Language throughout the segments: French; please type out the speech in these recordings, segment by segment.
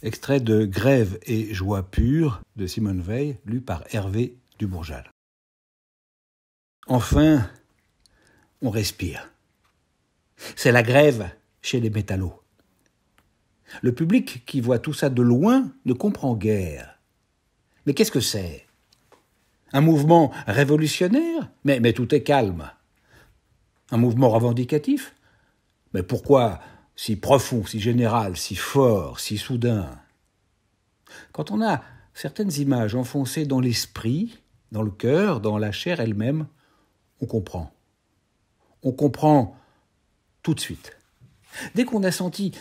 Extrait de Grève et joie pure de Simone Veil, lu par Hervé Dubourjal. Enfin, on respire. C'est la grève chez les métallos. Le public qui voit tout ça de loin ne comprend guère. Mais qu'est-ce que c'est ? Un mouvement révolutionnaire ? Mais tout est calme. Un mouvement revendicatif ? Mais pourquoi si profond, si général, si fort, si soudain ? Quand on a certaines images enfoncées dans l'esprit, dans le cœur, dans la chair elle-même, on comprend. On comprend tout de suite. Dès qu'on a senti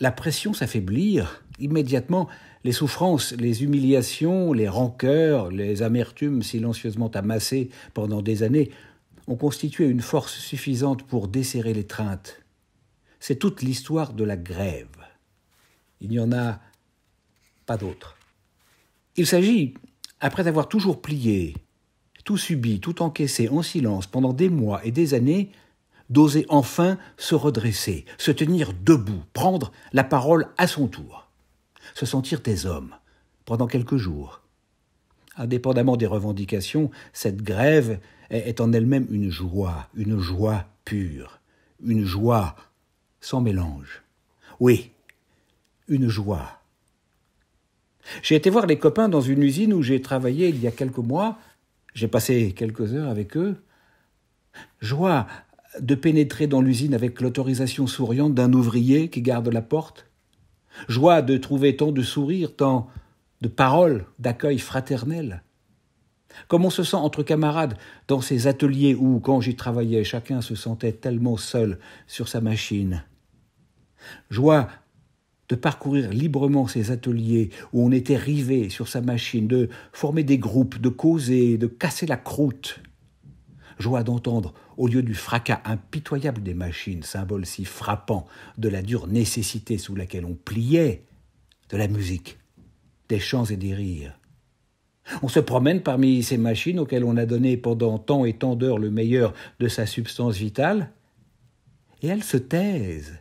la pression s'affaiblir, immédiatement, les souffrances, les humiliations, les rancœurs, les amertumes silencieusement amassées pendant des années ont constitué une force suffisante pour desserrer l'étreinte. C'est toute l'histoire de la grève. Il n'y en a pas d'autre. Il s'agit, après avoir toujours plié, tout subi, tout encaissé en silence pendant des mois et des années, d'oser enfin se redresser, se tenir debout, prendre la parole à son tour, se sentir des hommes pendant quelques jours. Indépendamment des revendications, cette grève est en elle-même une joie pure, une joie sans mélange. Oui, une joie. J'ai été voir les copains dans une usine où j'ai travaillé il y a quelques mois. J'ai passé quelques heures avec eux. Joie de pénétrer dans l'usine avec l'autorisation souriante d'un ouvrier qui garde la porte. Joie de trouver tant de sourires, tant de paroles, d'accueil fraternel. Comme on se sent entre camarades dans ces ateliers où, quand j'y travaillais, chacun se sentait tellement seul sur sa machine. Joie de parcourir librement ces ateliers où on était rivé sur sa machine, de former des groupes, de causer, de casser la croûte. Joie d'entendre, au lieu du fracas impitoyable des machines, symbole si frappant de la dure nécessité sous laquelle on pliait, de la musique, des chants et des rires. On se promène parmi ces machines auxquelles on a donné pendant tant et tant d'heures le meilleur de sa substance vitale, et elles se taisent.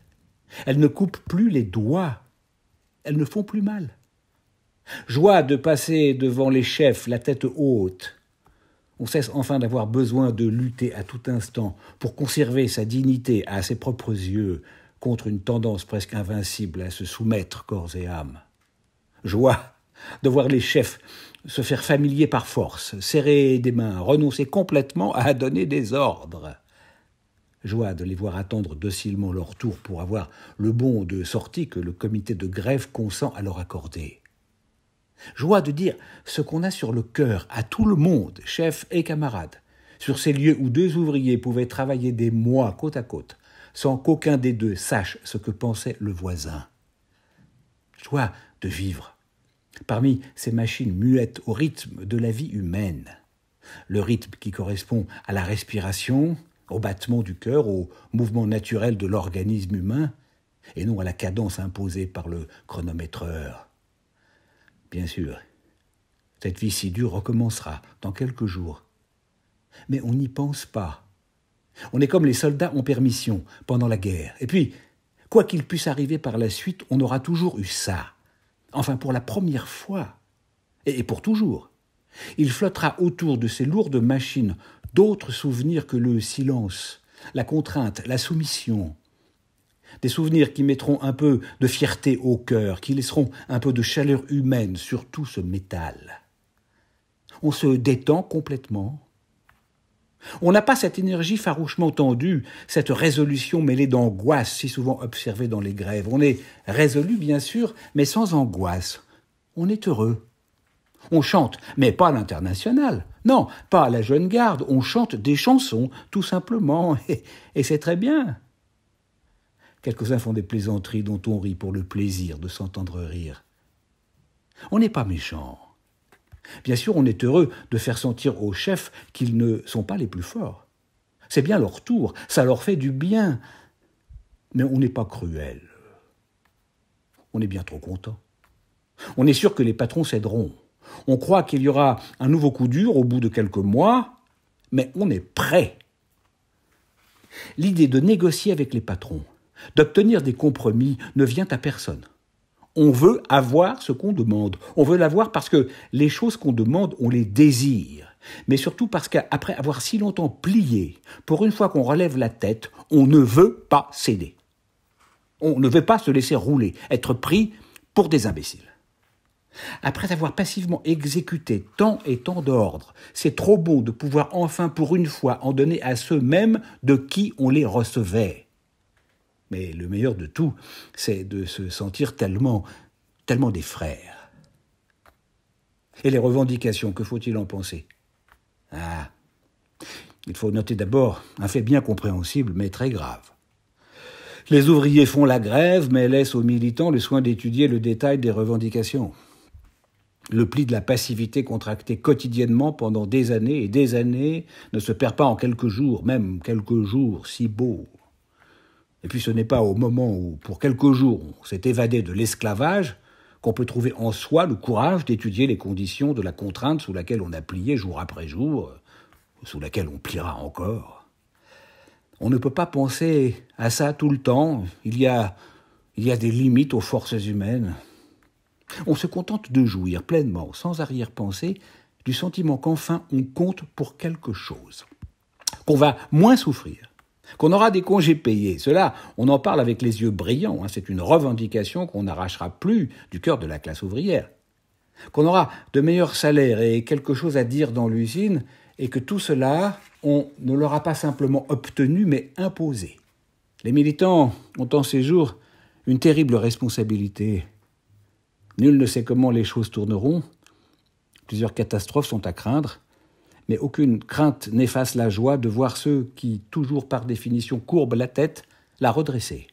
Elles ne coupent plus les doigts. Elles ne font plus mal. Joie de passer devant les chefs, la tête haute. On cesse enfin d'avoir besoin de lutter à tout instant pour conserver sa dignité à ses propres yeux contre une tendance presque invincible à se soumettre corps et âme. Joie de voir les chefs se faire familier par force, serrer des mains, renoncer complètement à donner des ordres. Joie de les voir attendre docilement leur tour pour avoir le bon de sortie que le comité de grève consent à leur accorder. Joie de dire ce qu'on a sur le cœur à tout le monde, chefs et camarades, sur ces lieux où deux ouvriers pouvaient travailler des mois côte à côte, sans qu'aucun des deux sache ce que pensait le voisin. Joie de vivre parmi ces machines muettes au rythme de la vie humaine, le rythme qui correspond à la respiration, au battement du cœur, au mouvement naturel de l'organisme humain, et non à la cadence imposée par le chronométreur. Bien sûr, cette vie si dure recommencera dans quelques jours. Mais on n'y pense pas. On est comme les soldats en permission pendant la guerre. Et puis, quoi qu'il puisse arriver par la suite, on aura toujours eu ça. Enfin, pour la première fois. Et pour toujours. Il flottera autour de ces lourdes machines d'autres souvenirs que le silence, la contrainte, la soumission. Des souvenirs qui mettront un peu de fierté au cœur, qui laisseront un peu de chaleur humaine sur tout ce métal. On se détend complètement. On n'a pas cette énergie farouchement tendue, cette résolution mêlée d'angoisse si souvent observée dans les grèves. On est résolu, bien sûr, mais sans angoisse. On est heureux. On chante, mais pas à l'international. Non, pas à la jeune garde. On chante des chansons, tout simplement, et c'est très bien. Quelques-uns font des plaisanteries dont on rit pour le plaisir de s'entendre rire. On n'est pas méchant. Bien sûr, on est heureux de faire sentir aux chefs qu'ils ne sont pas les plus forts. C'est bien leur tour, ça leur fait du bien. Mais on n'est pas cruel. On est bien trop content. On est sûr que les patrons céderont. On croit qu'il y aura un nouveau coup dur au bout de quelques mois, mais on est prêt. L'idée de négocier avec les patrons, d'obtenir des compromis ne vient à personne. On veut avoir ce qu'on demande. On veut l'avoir parce que les choses qu'on demande, on les désire. Mais surtout parce qu'après avoir si longtemps plié, pour une fois qu'on relève la tête, on ne veut pas céder. On ne veut pas se laisser rouler, être pris pour des imbéciles. Après avoir passivement exécuté tant et tant d'ordres, c'est trop bon de pouvoir enfin pour une fois en donner à ceux-mêmes de qui on les recevait. Mais le meilleur de tout, c'est de se sentir tellement des frères. Et les revendications, que faut-il en penser ? Il faut noter d'abord un fait bien compréhensible, mais très grave. Les ouvriers font la grève, mais laissent aux militants le soin d'étudier le détail des revendications. Le pli de la passivité contractée quotidiennement pendant des années et des années ne se perd pas en quelques jours, même quelques jours si beaux. Et puis ce n'est pas au moment où, pour quelques jours, on s'est évadé de l'esclavage qu'on peut trouver en soi le courage d'étudier les conditions de la contrainte sous laquelle on a plié jour après jour, sous laquelle on pliera encore. On ne peut pas penser à ça tout le temps. Il y a des limites aux forces humaines. On se contente de jouir pleinement, sans arrière-pensée, du sentiment qu'enfin on compte pour quelque chose, qu'on va moins souffrir, qu'on aura des congés payés. Cela, on en parle avec les yeux brillants. C'est une revendication qu'on n'arrachera plus du cœur de la classe ouvrière. Qu'on aura de meilleurs salaires et quelque chose à dire dans l'usine, et que tout cela, on ne l'aura pas simplement obtenu, mais imposé. Les militants ont en ces jours une terrible responsabilité. Nul ne sait comment les choses tourneront. Plusieurs catastrophes sont à craindre, mais aucune crainte n'efface la joie de voir ceux qui, toujours par définition, courbent la tête, la redresser.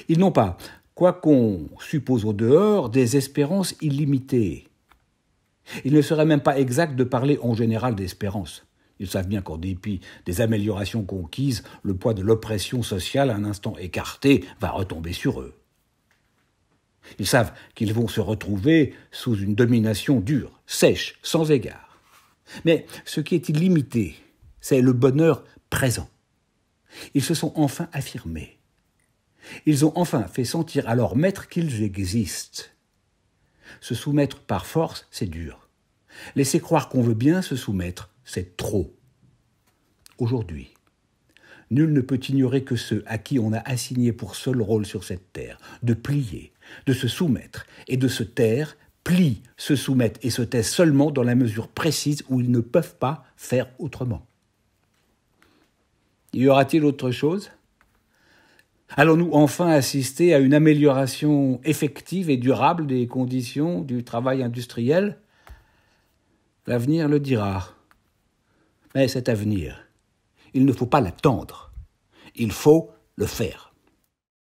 Ils n'ont pas, quoi qu'on suppose au dehors, des espérances illimitées. Il ne serait même pas exact de parler en général d'espérance. Ils savent bien qu'en dépit des améliorations conquises, le poids de l'oppression sociale, un instant écarté, va retomber sur eux. Ils savent qu'ils vont se retrouver sous une domination dure, sèche, sans égard. Mais ce qui est illimité, c'est le bonheur présent. Ils se sont enfin affirmés. Ils ont enfin fait sentir à leurs maîtres qu'ils existent. Se soumettre par force, c'est dur. Laisser croire qu'on veut bien se soumettre, c'est trop. Aujourd'hui, nul ne peut ignorer que ceux à qui on a assigné pour seul rôle sur cette terre de plier, de se soumettre et de se taire, plient, se soumettent et se taisent seulement dans la mesure précise où ils ne peuvent pas faire autrement. Y aura-t-il autre chose ? Allons-nous enfin assister à une amélioration effective et durable des conditions du travail industriel ? L'avenir le dira. Mais cet avenir, il ne faut pas l'attendre. Il faut le faire.